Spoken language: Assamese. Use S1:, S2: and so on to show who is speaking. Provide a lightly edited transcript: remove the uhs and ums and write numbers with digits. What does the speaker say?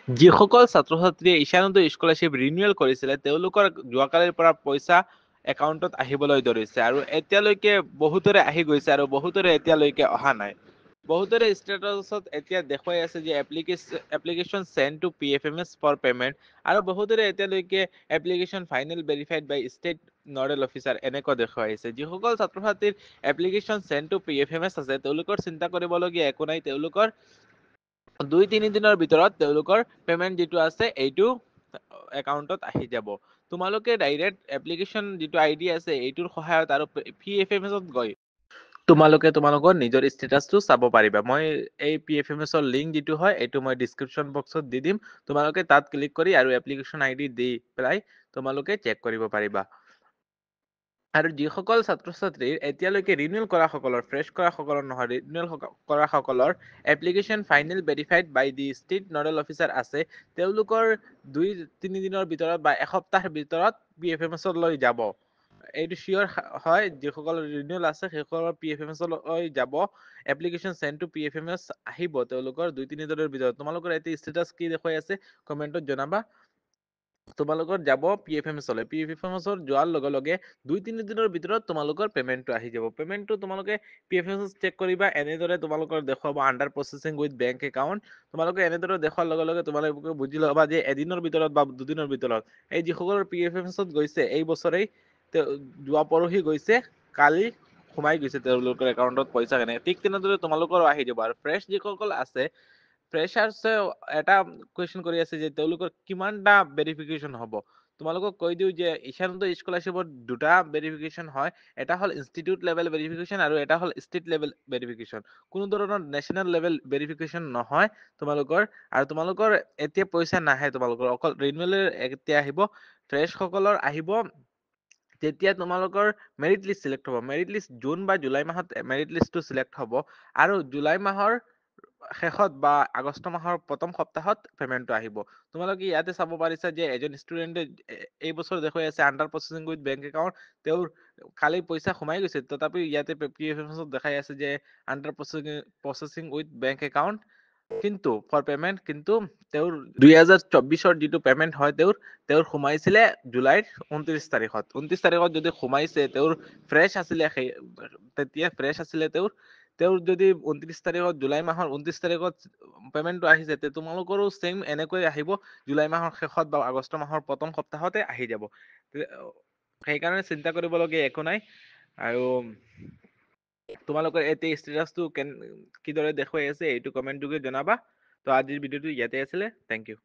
S1: যিসকল ছাত্ৰ-ছাত্ৰীয়ে ঈশানোদয় স্কলাৰশ্বিপ ৰিনিউৱেল কৰিছিলে তেওঁলোকৰ যোৱাকালিৰ পৰা পইচা একাউণ্টত আহিবলৈ ধৰিছে আৰু এতিয়ালৈকে বহুতৰে আহি গৈছে আৰু বহুতৰে এতিয়ালৈকে অহা নাই। বহুতৰে ষ্টেটাছত এতিয়া দেখুৱাই আছে যে application send to PFMS for payment আৰু বহুতৰে এতিয়ালৈকে application final verified by state nodal officer এনেকুৱা দেখুৱাই আছে। যিসকল ছাত্ৰ-ছাত্ৰীৰ এপ্লিকেশ্যন চেণ্ড টু PFMS আছে তেওঁলোকৰ চিন্তা কৰিবলগীয়া একো নাই। তেওঁলোকৰ 2-3 দিনৰ ভিতৰত তেওঁলোকৰ পেমেণ্ট যিটো আছে এইটো একাউণ্টত আহি যাব। তোমালোকে ডাইৰেক্ট এপ্লিকেশ্যন যিটো আইডি আছে এইটোৰ সহায়ত আৰু PFMS-ত গৈ তোমালোকে তোমালোকৰ নিজৰ ষ্টেটাছটো চাব পাৰিবা। মই এই PFMS-ৰ লিংক যিটো হয় এইটো মই ডিছক্ৰিপশ্যন বক্সত দি দিম। তোমালোকে তাত ক্লিক কৰি আৰু এপ্লিকেশ্যন আইডি দি পেলাই তোমালোকে চেক কৰিব পাৰিবা। আৰু যিসকল ছাত্ৰ-ছাত্ৰীৰ এতিয়ালৈকে ৰিনিউৱেল কৰা সকলৰ, ফ্ৰেছ কৰা সকলৰ নহয়, ৰিনিউৱেল কৰা সকলৰ application final verified by the state nodal officer আছে, তেওঁলোকৰ 2-3 দিনৰ ভিতৰত বা এসপ্তাহৰ ভিতৰত PFMS-লৈ যাব। এইটো চিয়ৰ হয়, যিসকল ৰিনিউৱেল আছে সেইসকলৰ PFMS-লৈ যাব। এপ্লিকেশ্যন চেণ্ড টু PFMS আহিব তেওঁলোকৰ 2-3 দিনৰ ভিতৰত। তোমালোকৰ এতিয়া ষ্টেটাছ কি দেখুৱাই আছে কমেণ্টত জনাবা। তোমালোকৰ যাব PFMS-লৈ। PFMS-ত যোৱাৰ লগে লগে 2-3 দিনৰ ভিতৰত তোমালোকৰ পেমেণ্টটো আহি যাব। পেমেণ্টটো তোমালোকে PFMS চেক কৰিবা, এনেদৰে তোমালোকৰ দেখুৱাব under processing with bank account. তোমালোকে এনেদৰে দেখুৱাৰ লগে লগে তোমালোকে বুজি ল'বা যে এদিনৰ ভিতৰত বা দুদিনৰ ভিতৰত এই যিসকলৰ PFMS-ত গৈছে এই বছৰেই যোৱা পৰহি গৈছে, কালি সোমাই গৈছে তেওঁলোকৰ একাউণ্টত পইচা কেনে। ঠিক তেনেদৰে তোমালোকৰো আহি যাব। আৰু ফ্ৰেছ যিসকল আছে ফ্ৰেছাৰ্ছে এটা কুৱেশ্যন কৰি আছে যে তেওঁলোকৰ কিমানটা ভেৰিফিকেশ্যন হ'ব। তোমালোকক কৈ দিওঁ যে ঈশানোদয় স্কলাৰশ্বিপত 2টা ভেৰিফিকেশ্যন হয়। এটা হ'ল ইনষ্টিটিউট লেভেল ভেৰিফিকেশ্যন আৰু এটা হ'ল ষ্টেট লেভেল ভেৰিফিকেশ্যন। কোনো ধৰণৰ নেশ্যনেল লেভেল ভেৰিফিকেশ্যন নহয় তোমালোকৰ। আৰু তোমালোকৰ এতিয়া পইচা নাহে, তোমালোকৰ অকল ৰিনিউৱেলৰ এতিয়া আহিব। ফ্ৰেছসকলৰ আহিব তেতিয়া তোমালোকৰ মেৰিট লিষ্ট চিলেক্ট হ'ব। মেৰিট লিষ্ট জুন বা জুলাই মাহত মেৰিট লিষ্টটো চিলেক্ট হ'ব আৰু জুলাই মাহৰ শেষত বা আগষ্ট মাহৰ প্ৰথম সপ্তাহত পেমেণ্টটো আহিব। তোমালোকে ইয়াতে চাব পাৰিছা যে এজন ষ্টুডেণ্টে এই বছৰ দেখুৱাই আছে under processing with bank account. তেওঁৰ কালি পইচা সোমাই গৈছে, তথাপিও ইয়াতে PFMS-ত দেখাই আছে যে under processing with bank account কিন্তু ফৰ পেমেণ্ট। কিন্তু তেওঁৰ 2024-ৰ যিটো পেমেণ্ট হয় তেওঁৰ সোমাইছিলে জুলাইৰ 29 তাৰিখত। 29 তাৰিখত যদি সোমাইছে, তেওঁৰ ফ্ৰেছ আছিলে, তেতিয়া ফ্ৰেছ আছিলে তেওঁৰ যদি 29 তাৰিখত, জুলাই মাহৰ 29 তাৰিখত পেমেণ্টটো আহিছে, তে তোমালোকৰো ছেম এনেকৈ আহিব জুলাই মাহৰ শেষত বা আগষ্ট মাহৰ প্ৰথম সপ্তাহতে আহি যাব। সেইকাৰণে চিন্তা কৰিবলগীয়া একো নাই। আৰু তোমালোকৰ এতিয়া ষ্টেটাছটো কিদৰে দেখুৱাই আছে এইটো কমেণ্ট যোগে জনাবা। তো আজিৰ ভিডিঅ'টো ইয়াতে আছিলে। Thank U.